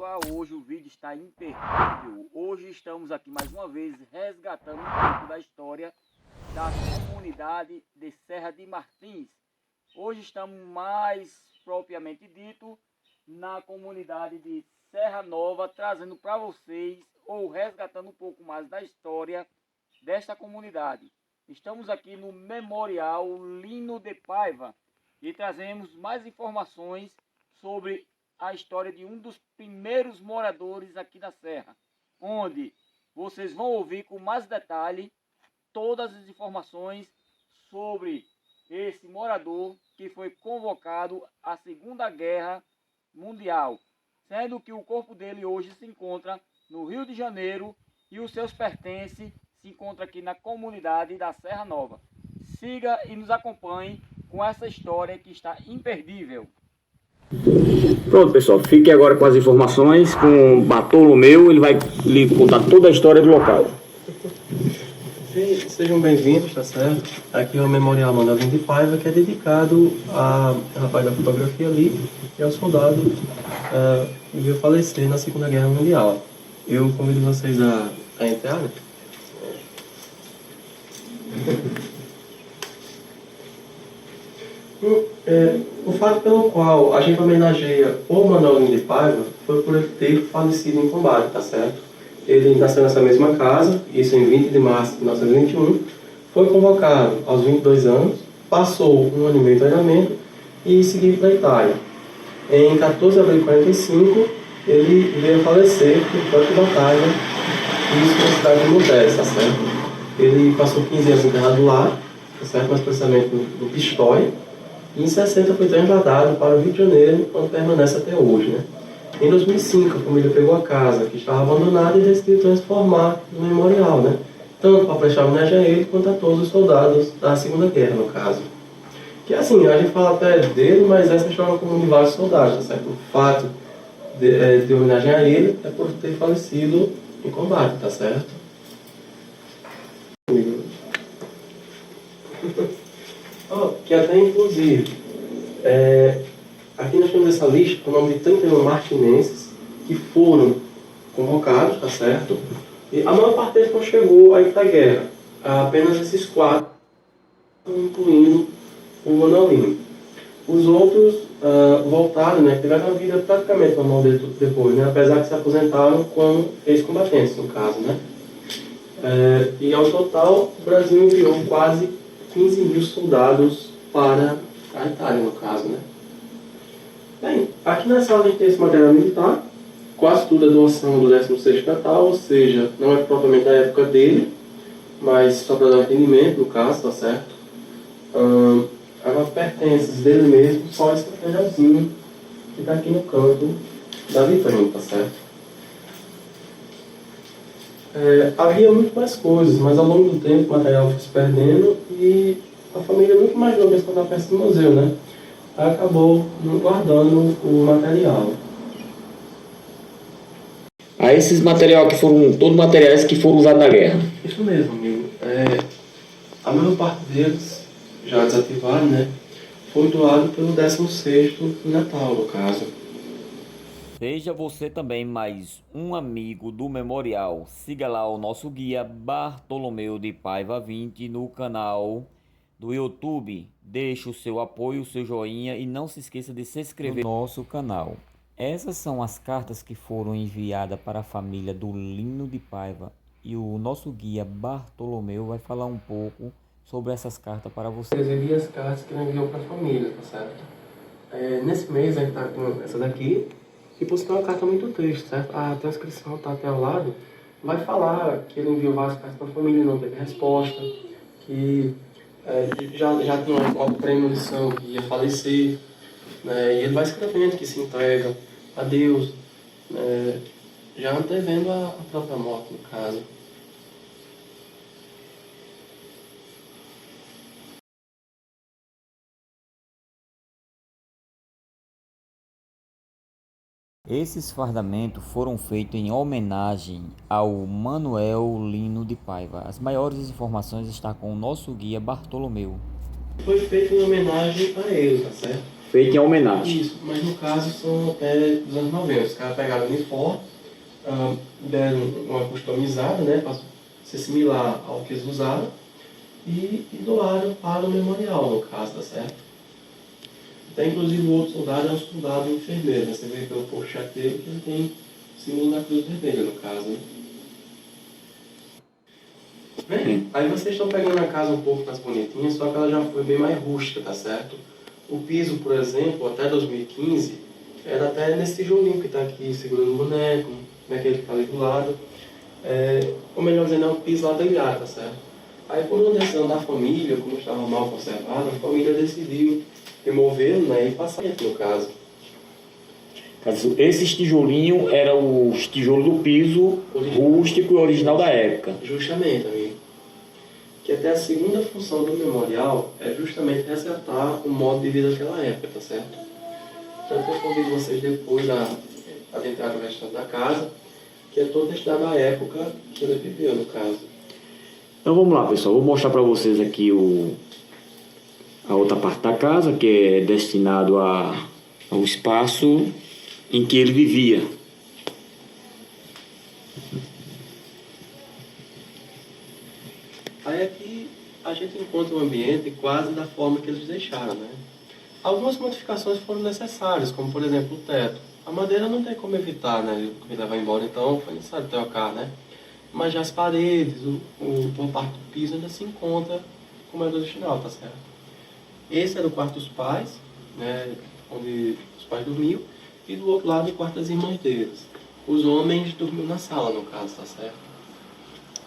pessoal, hoje o vídeo está imperdível. Hoje estamos aqui mais uma vez resgatando um pouco da história da comunidade de Serra de Martins. Hoje estamos mais propriamente dito na comunidade de Serra Nova, trazendo para vocês ou resgatando um pouco mais da história desta comunidade. Estamos aqui no Memorial Lino de Paiva e trazemos mais informações sobre a história de um dos primeiros moradores aqui da Serra, onde vocês vão ouvir com mais detalhe todas as informações sobre esse morador que foi convocado à Segunda Guerra Mundial, sendo que o corpo dele hoje se encontra no Rio de Janeiro e os seus pertences se encontram aqui na comunidade da Serra Nova. Siga e nos acompanhe com essa história que está imperdível. Pronto, pessoal, fique agora com as informações com Bartolomeu, ele vai lhe contar toda a história do local. Sejam bem-vindos, tá certo? Aqui é o Memorial Lino de Paiva, que é dedicado a rapaz da fotografia ali e ao soldado que veio falecer na Segunda Guerra Mundial. Eu convido vocês a entrar, né? O fato pelo qual a gente homenageia o Manuel Lino de Paiva foi por ele ter falecido em combate, tá certo? Ele nasceu nessa mesma casa, isso em 20 de março de 1921, foi convocado aos 22 anos, passou um ano e meio de treinamento e seguiu para a Itália. Em 14 de abril de 1945, ele veio a falecer no campo de batalha, isso na cidade de Mudéjar, tá certo? Ele passou 15 anos internado lá, tá certo? Mais precisamente no Pistoia. E em 60 foi trasladado para o Rio de Janeiro, onde permanece até hoje, né? Em 2005, a família pegou a casa, que estava abandonada, e decidiu transformar no memorial, né? Tanto para prestar homenagem a ele, quanto a todos os soldados da Segunda Guerra, no caso. Que assim, a gente fala até dele, mas essa história é comum de vários soldados, tá certo? O fato de homenagem a ele é por ter falecido em combate, tá certo? Que até inclusive, aqui nós temos essa lista com o nome de 31 martinenses que foram convocados, tá certo? E a maior parte deles não chegou a ir para a guerra, apenas esses 4, incluindo o Manuel Lino. Os outros voltaram, né, tiveram a vida praticamente normal depois, né, apesar que se aposentaram como ex-combatentes, no caso, né? E ao total, o Brasil enviou quase 15 mil soldados para a Itália, no caso, né? Bem, aqui na sala a gente tem esse material militar, quase tudo é doação do 16º Natal, ou seja, não é propriamente da época dele, mas só para dar um entendimento, no caso, tá certo? Agora, pertences dele mesmo, só esse materialzinho que está aqui no canto da vitrine, tá certo? Havia muito mais coisas, mas ao longo do tempo o material foi se perdendo e a família nunca imaginou que ia se tornar peça do museu, né? Acabou não guardando o material. Esses materiais que foram, todos materiais que foram usados na guerra. Isso mesmo, amigo. A maior parte deles, já desativados, né? Foi doado pelo 16º Natal, no caso. Seja você também mais um amigo do Memorial. Siga lá o nosso guia Bartolomeu de Paiva 20 no canal do YouTube. Deixe o seu apoio, o seu joinha e não se esqueça de se inscrever no nosso canal. Essas são as cartas que foram enviadas para a família do Lino de Paiva. E o nosso guia Bartolomeu vai falar um pouco sobre essas cartas para vocês. Eu vi as cartas que ele enviou para a família, tá certo? Nesse mês a gente está com essa daqui. E por sinal, uma carta muito triste, certo? A transcrição está até ao lado. Vai falar que ele enviou várias cartas para a família e não teve resposta. Que já tinha uma premonição que ia falecer. Né? E ele vai escrevendo que se entrega a Deus. Já antevendo a própria morte, no caso. Esses fardamentos foram feitos em homenagem ao Manuel Lino de Paiva. As maiores informações estão com o nosso guia Bartolomeu. Foi feito em homenagem a ele, tá certo? feito em homenagem. Isso, mas no caso são até dos anos 90. Os caras pegaram o uniforme, deram uma customizada, né, para ser similar ao que eles usaram, e doaram para o memorial, no caso, tá certo? Até inclusive o outro soldado é um soldado enfermeiro, né? Você vê pelo pochete dele que ele tem o símbolo da Cruz Vermelha, no caso, né? Bem, aí vocês estão pegando a casa um pouco mais bonitinha, só que ela já foi bem mais rústica, tá certo? O piso, por exemplo, até 2015, era até nesse tijolinho que está aqui segurando o boneco, naquele que está ali do lado. Ou melhor dizendo, é um piso ladrilhado, tá certo? Aí por uma decisão da família, como estava mal conservado, a família decidiu removê-lo, né, e passar aqui no caso. Esses tijolinhos eram os tijolos do piso rústico e original da época. Justamente, amigo. Que até a segunda função do memorial é justamente ressaltar o modo de vida daquela época, tá certo? Então eu convido vocês depois a adentrar no restante da casa, que é toda a história da época que ele viveu, no caso. Então vamos lá, pessoal. Vou mostrar para vocês aqui a outra parte da casa, que é destinado ao espaço em que ele vivia. Aí aqui a gente encontra um ambiente quase da forma que eles deixaram, né? Algumas modificações foram necessárias, como por exemplo o teto. A madeira não tem como evitar, né? Ele levar embora, então foi necessário trocar, né? Mas já as paredes, uma parte do piso ainda se encontra como era original, tá certo? Esse era o quarto dos pais, né? Onde os pais dormiam, e do outro lado o quarto das irmãs deles. Os homens dormiam na sala, no caso, tá certo?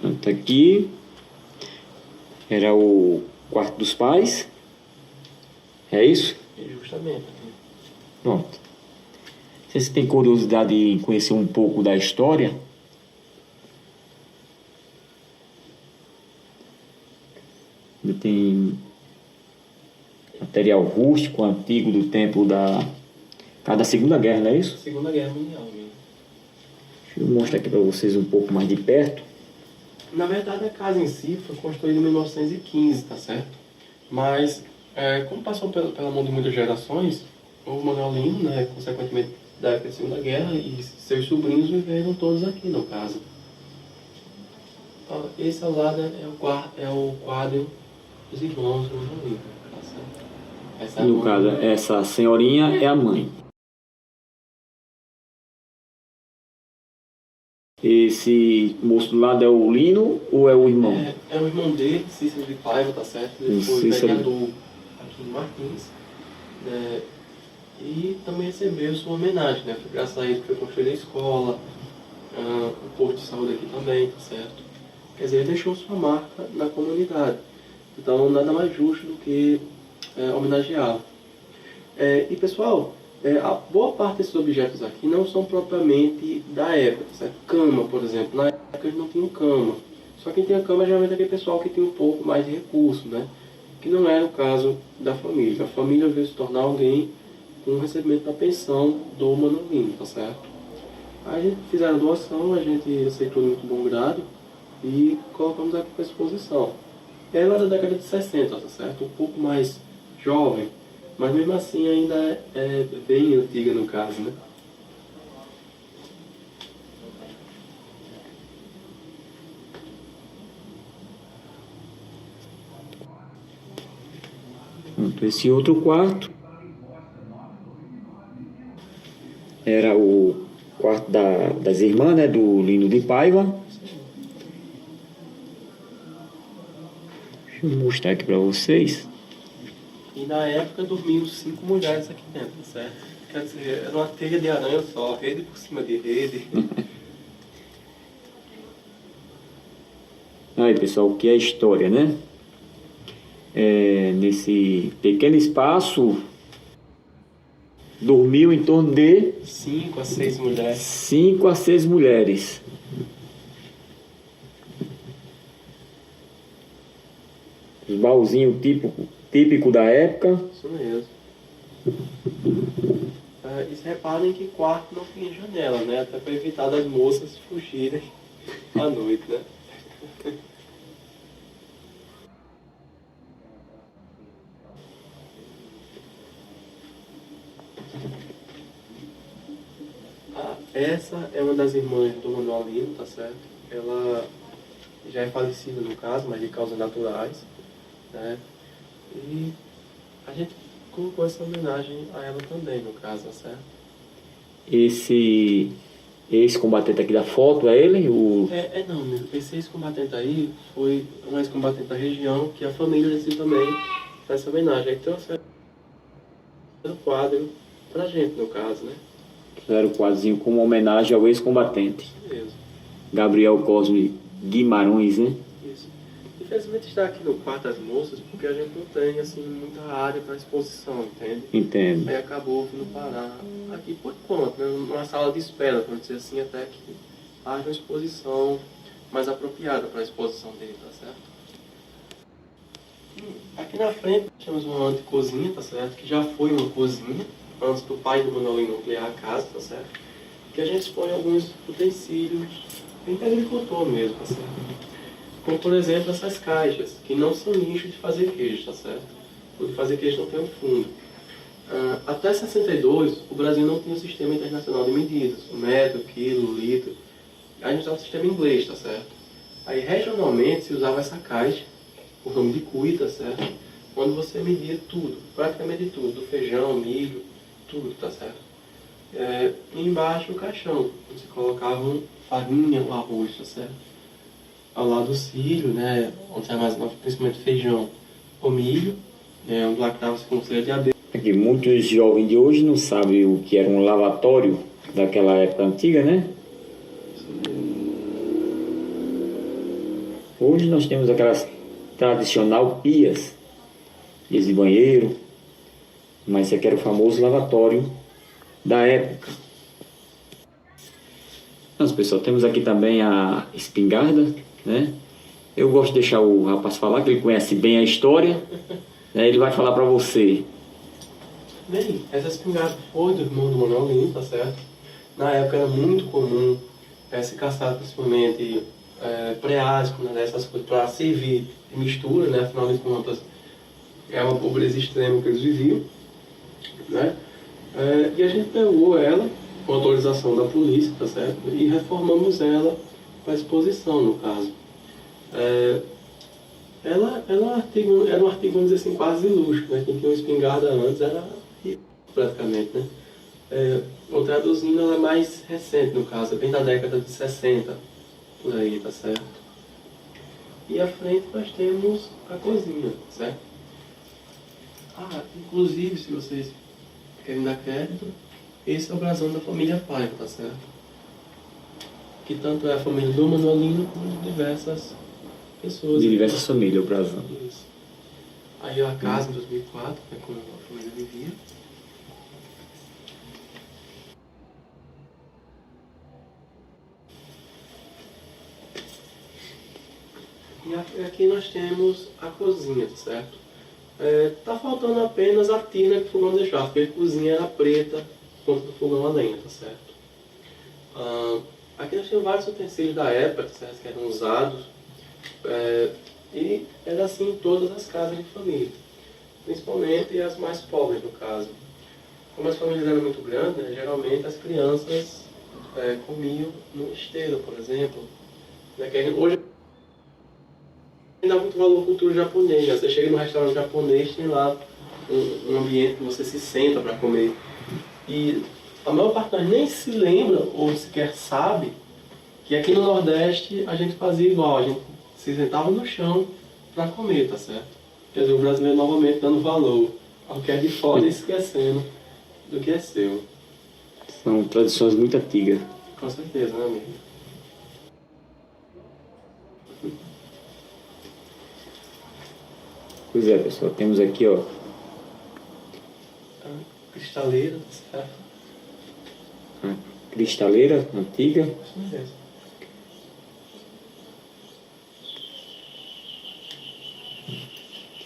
Pronto, aqui era o quarto dos pais. É isso? Justamente. Pronto. Vocês têm curiosidade em conhecer um pouco da história? Ele tem material rústico, antigo, do tempo da Segunda Guerra, não é isso? Segunda Guerra Mundial, mesmo. Deixa eu mostrar aqui para vocês um pouco mais de perto. Na verdade, a casa em si foi construída em 1915, tá certo? Mas, como passou pela mão de muitas gerações, o Manuel Lino, né, consequentemente da época da Segunda Guerra, e seus sobrinhos viveram todos aqui, no caso. Esse ao lado é o quadro dos irmãos do Manuel Lino, tá certo? Essa No caso, essa senhorinha é a mãe. Esse moço do lado é o Lino ou é o irmão? É o irmão dele, Cícero de Paiva, tá certo? Ele foi vereador aqui em Martins. Né? E também recebeu sua homenagem, né? Foi graças a ele que foi construída a escola, o posto de saúde aqui também, tá certo? Quer dizer, ele deixou sua marca na comunidade. Então, nada mais justo do que homenageá-lo. E pessoal, a boa parte desses objetos aqui não são propriamente da época, tá certo? Cama, por exemplo. Na época eles não tinham cama. Só quem tinha cama geralmente é aquele pessoal que tem um pouco mais de recurso, né? Que não era o caso da família. A família veio se tornar alguém com o recebimento da pensão do Manuel Lino, tá certo? Aí fizeram a doação, a gente aceitou de muito bom grado e colocamos aqui para exposição. Ela é da década de 60, tá certo? Um pouco mais jovem, mas mesmo assim ainda é bem antiga no caso, né? Esse outro quarto era o quarto das irmãs, né, do Lino de Paiva. Deixa eu mostrar aqui para vocês. E na época dormiam 5 mulheres aqui dentro, certo? Quer dizer, era uma teia de aranha só, rede por cima de rede. Aí, pessoal, o que é história, né? Nesse pequeno espaço, dormiu em torno de 5 a 6 mulheres. 5 a 6 mulheres. Os baúzinhos típico da época. Isso mesmo. E se reparem que quarto não tinha janela, né? Até para evitar das moças fugirem à noite, né? Essa é uma das irmãs do Manuel Lino, tá certo? Ela já é falecida no caso, mas de causas naturais, né? E a gente colocou essa homenagem a ela também, no caso, tá certo? Esse ex-combatente aqui da foto é ele? Não, esse ex-combatente aí foi um ex-combatente da região que a família decidiu também faz essa homenagem. Aí trouxe o quadro pra gente, no caso, né? Fizeram o quadrozinho como homenagem ao ex-combatente. Mesmo. Gabriel Cosme Guimarães, né? Isso. Infelizmente está aqui no quarto das moças porque a gente não tem assim muita área para exposição, entende? Entendo. Aí acabou vindo parar aqui por enquanto, né? Numa sala de espera, por dizer assim, até que haja uma exposição mais apropriada para a exposição dele, tá certo? Aqui na frente temos uma antecozinha, tá certo? Que já foi uma cozinha, antes do pai do Manuel nuclear a casa, tá certo? Que a gente expõe alguns utensílios bem de agricultor mesmo, tá certo? Como, por exemplo, essas caixas, que não são nicho de fazer queijo, tá certo? O de fazer queijo não tem um fundo. Até 62, o Brasil não tinha um sistema internacional de medidas, o metro, o quilo, o litro. A gente usava o sistema inglês, tá certo? Aí, regionalmente, se usava essa caixa, o nome de cuia, tá certo? Onde você media tudo, praticamente tudo, do feijão, milho, tudo, tá certo? E embaixo o caixão, onde se colocavam farinha, o arroz, tá certo? Ao lado do cilho, né, onde se armazenava principalmente feijão ou milho, onde lactava-se com cera de abelha. Aqui, muitos jovens de hoje não sabem o que era um lavatório daquela época antiga, né? Hoje nós temos aquelas tradicional pias de banheiro, mas esse aqui era o famoso lavatório da época. Nós, pessoal, temos aqui também a espingarda, né? Eu gosto de deixar o rapaz falar, que ele conhece bem a história, né? Ele vai falar para você. Bem, essa espingarda foi do irmão do Manuel Lino, tá certo? Na época era muito comum se caçar principalmente preásicos, né, essas coisas, para servir de mistura, né? Afinal de contas, é uma pobreza extrema que eles viviam, né? E a gente pegou ela com autorização da polícia, tá certo? E reformamos ela para exposição, no caso. Ela era um artigo, vamos dizer assim, quase de luxo, né? Quem tinha uma espingarda antes era rico, praticamente, né? Ou traduzindo, ela é mais recente, no caso, é bem da década de 60, por aí, tá certo? E à frente nós temos a cozinha, certo? Inclusive, se vocês querem dar crédito, esse é o brasão da família Paiva, tá certo? Que tanto é a família do Manuel Lino como de diversas pessoas. De diversas famílias, o brasão. Isso. Aí a casa em 2004, né, como a família vivia. E aqui nós temos a cozinha, tá certo? Tá faltando apenas a tina que o fogão deixava, porque a cozinha era preta contra o fogão a lenha, tá certo? Aqui nós temos vários utensílios da época, tá certo? Que eram usados, e era assim em todas as casas de família, principalmente as mais pobres, no caso. Como as famílias eram muito grandes, né, geralmente as crianças comiam no esteiro, por exemplo. Né, que hoje dá muito valor à cultura japonesa. Né? Você chega num restaurante japonês, tem lá um ambiente que você se senta para comer. E a maior parte nós nem se lembra ou sequer sabe que aqui no Nordeste a gente fazia igual, a gente se sentava no chão para comer, tá certo? Quer dizer, o brasileiro novamente dando valor ao que é de fora e esquecendo do que é seu. São tradições muito antigas. Com certeza, né, amigo? Pois é, pessoal, temos aqui, ó, Cristaleira, certo? a cristaleira antiga. Isso mesmo.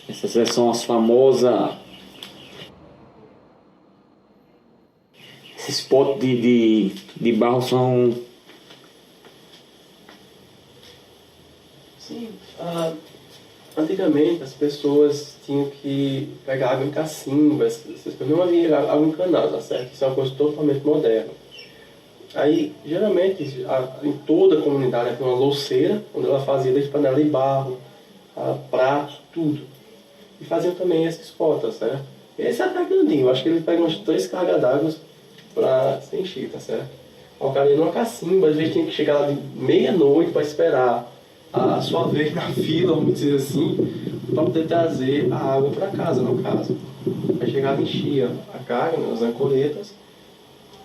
Essas são as famosas... Esses potes de barro são... Sim, antigamente as pessoas tinham que pegar água em cacimba, não havia água encanada, tá certo? Isso é uma coisa totalmente moderna. Aí, geralmente, em toda a comunidade tem uma louceira, onde ela fazia desde panela de barro, pratos, tudo. E faziam também esses potes, tá certo? Esse é até grandinho, eu acho que ele pega umas 3 cargas d'água para se encher, tá certo? O cara ia numa cacimba, às vezes tinha que chegar lá de meia-noite para esperar a sua vez na fila, vamos dizer assim, para poder trazer a água para casa, no caso. Aí chegava, enchia a carga, né, as ancoretas,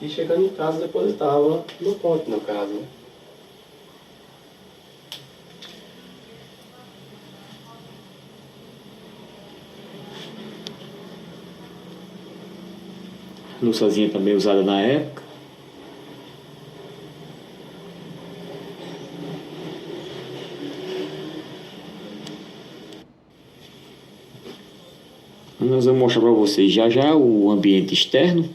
e chegando em casa depositava no pote, no caso. Né? Louçazinha também usada na época. Nós vamos mostrar para vocês já já o ambiente externo.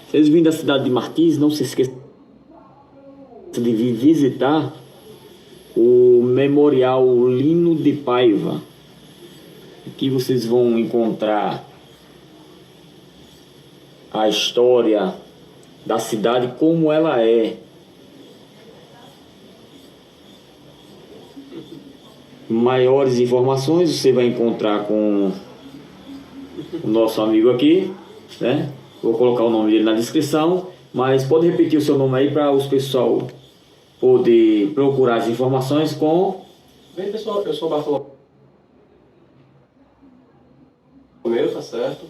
Vocês vindo da cidade de Martins, não se esqueçam de vir visitar o Memorial Lino de Paiva. Aqui vocês vão encontrar a história da cidade como ela é. Maiores informações você vai encontrar com o nosso amigo aqui, né? Vou colocar o nome dele na descrição, mas pode repetir o seu nome aí para os pessoal poder procurar as informações com... Bem, pessoal, eu sou o Bartolomeu, tá certo?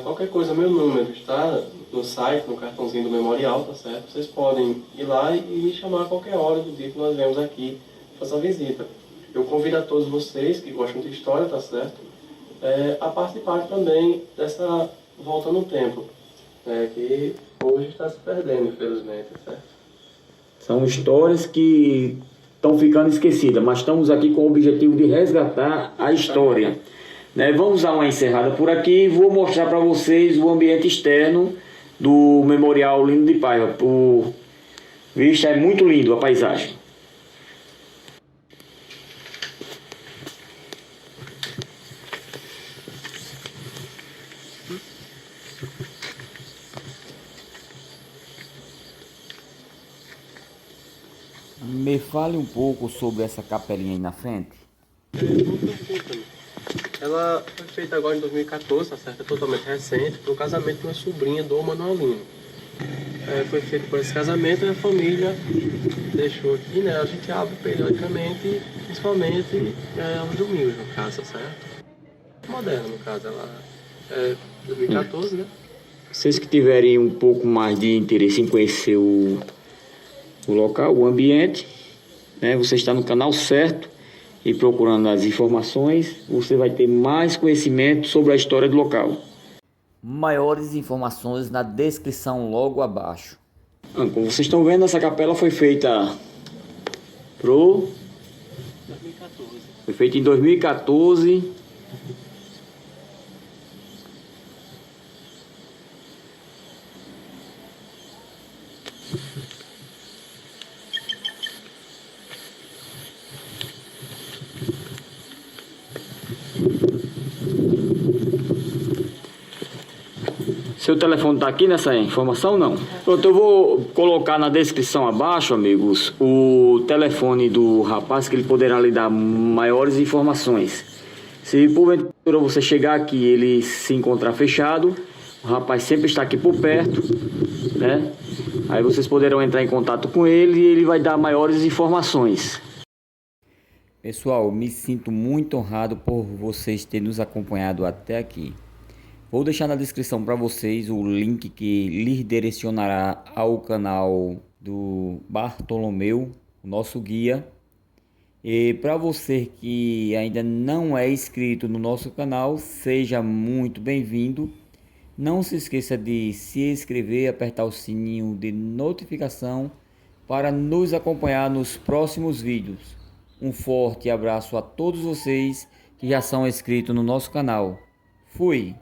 Qualquer coisa, meu número está no site, no cartãozinho do memorial, tá certo? Vocês podem ir lá e me chamar a qualquer hora do dia que nós vemos aqui fazer a visita. Eu convido a todos vocês que gostam de história, tá certo? A participar também dessa volta no tempo, que hoje está se perdendo, infelizmente, certo? São histórias que estão ficando esquecidas, mas estamos aqui com o objetivo de resgatar a história. Vamos dar uma encerrada por aqui e vou mostrar para vocês o ambiente externo do Memorial Lino de Paiva. Visto, é muito lindo a paisagem. Me fale um pouco sobre essa capelinha aí na frente. Ela foi feita agora em 2014, tá certo? É totalmente recente, para o casamento de uma sobrinha do Manuelino. Foi feito por esse casamento e a família deixou aqui, né? A gente abre periodicamente, principalmente aos domingos, no caso, tá certo? Moderna, no caso, ela é 2014, né? Vocês que tiverem um pouco mais de interesse em conhecer o local, o ambiente, você está no canal certo e procurando as informações, você vai ter mais conhecimento sobre a história do local. Maiores informações na descrição logo abaixo. Como vocês estão vendo, essa capela foi feita Foi feita em 2014. Seu telefone está aqui nessa informação, não? Pronto, eu vou colocar na descrição abaixo, amigos, o telefone do rapaz que ele poderá lhe dar maiores informações. Se porventura você chegar aqui e ele se encontrar fechado, o rapaz sempre está aqui por perto, né? Aí vocês poderão entrar em contato com ele e ele vai dar maiores informações. Pessoal, me sinto muito honrado por vocês terem nos acompanhado até aqui. Vou deixar na descrição para vocês o link que lhe direcionará ao canal do Bartolomeu, o nosso guia. E para você que ainda não é inscrito no nosso canal, seja muito bem-vindo. Não se esqueça de se inscrever e apertar o sininho de notificação para nos acompanhar nos próximos vídeos. Um forte abraço a todos vocês que já são inscritos no nosso canal. Fui!